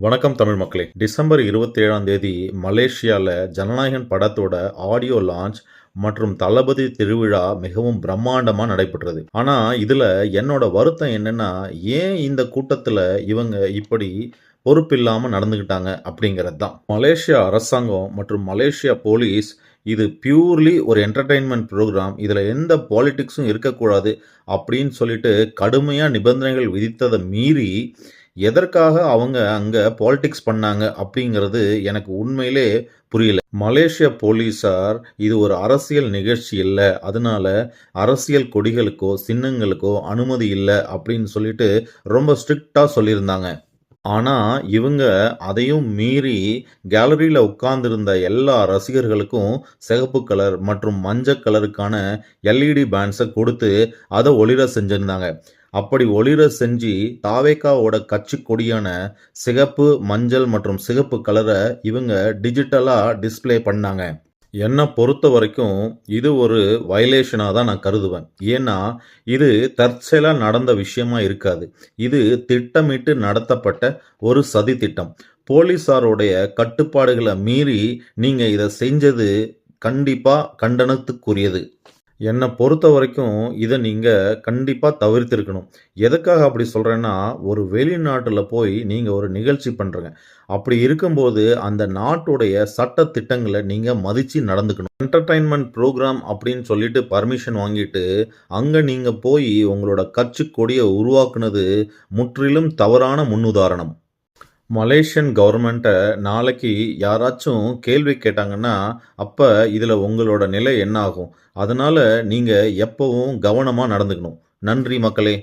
வணக்கம் தமிழ் மக்களே. டிசம்பர் 27ஆம் தேதி மலேசியாவில் ஜனநாயகன் படத்தோட ஆடியோ லான்ச் மற்றும் தளபதி திருவிழா மிகவும் பிரம்மாண்டமாக நடைபெற்றது. ஆனால் இதில் என்னோட வருத்தம் என்னென்னா, ஏன் இந்த கூட்டத்தில் இவங்க இப்படி பொறுப்பில்லாமல் நடந்துக்கிட்டாங்க அப்படிங்கிறது தான். மலேசியா அரசாங்கம் மற்றும் மலேசியா போலீஸ் இது பியூர்லி ஒரு என்டர்டெயின்மெண்ட் ப்ரோக்ராம், இதில் எந்த பாலிடிக்ஸும் இருக்கக்கூடாது அப்படின்னு சொல்லிட்டு கடுமையாக நிபந்தனைகள் விதித்ததை மீறி எதற்காக அவங்க அங்கே பாலிடிக்ஸ் பண்ணாங்க அப்படிங்கிறது எனக்கு உண்மையிலே புரியல. மலேசிய போலீஸார் இது ஒரு அரசியல் நிகழ்ச்சி இல்லை, அதனால அரசியல் கொடிகளுக்கோ சின்னங்களுக்கோ அனுமதி இல்லை அப்படின்னு சொல்லிட்டு ரொம்ப ஸ்ட்ரிக்டாக சொல்லியிருந்தாங்க. ஆனால் இவங்க அதையும் மீறி கேலரியில் உட்கார்ந்திருந்த எல்லா ரசிகர்களுக்கும் சிகப்பு கலர் மற்றும் மஞ்சள் கலருக்கான எல்இடி பேண்ட்ஸை கொடுத்து அதை ஒளிர செஞ்சுருந்தாங்க. அப்படி ஒளிர செஞ்சு தாவேக்காவோட கட்சி கொடியான சிகப்பு, மஞ்சள் மற்றும் சிகப்பு கலரை இவங்க டிஜிட்டலாக டிஸ்பிளே பண்ணாங்க. என்னை பொறுத்த வரைக்கும் இது ஒரு வயலேஷனாக தான் நான் கருதுவேன். ஏன்னா இது தற்செயலாக நடந்த விஷயமா இருக்காது. இது திட்டமிட்டு நடத்தப்பட்ட ஒரு சதி திட்டம். போலீஸாருடைய கட்டுப்பாடுகளை மீறி நீங்கள் இதை செஞ்சது கண்டிப்பாக கண்டனத்துக்குரியது. என்னை பொறுத்த வரைக்கும் இதை நீங்கள் கண்டிப்பாக தவிர்த்திருக்கணும். எதுக்காக அப்படி சொல்கிறேன்னா, ஒரு வெளிநாட்டில் போய் நீங்கள் ஒரு நிகழ்ச்சி பண்ணுறங்க. அப்படி இருக்கும்போது அந்த நாட்டுடைய சட்ட திட்டங்களை நீங்கள் மதித்து நடந்துக்கணும். என்டர்டைன்மெண்ட் ப்ரோக்ராம் அப்படின்னு சொல்லிட்டு பர்மிஷன் வாங்கிட்டு அங்கே நீங்கள் போய் உங்களோட கட்சி கொடியை உருவாக்குனது முற்றிலும் தவறான முன்னுதாரணம். மலேசியன் கவர்மெண்ட்டை நாளைக்கு யாராச்சும் கேள்வி கேட்டாங்கன்னா, அப்போ இதில் உங்களோட நிலை என்ன ஆகும்? அதனால் நீங்கள் எப்பவும் கவனமாக நடந்துக்கணும். நன்றி மக்களே.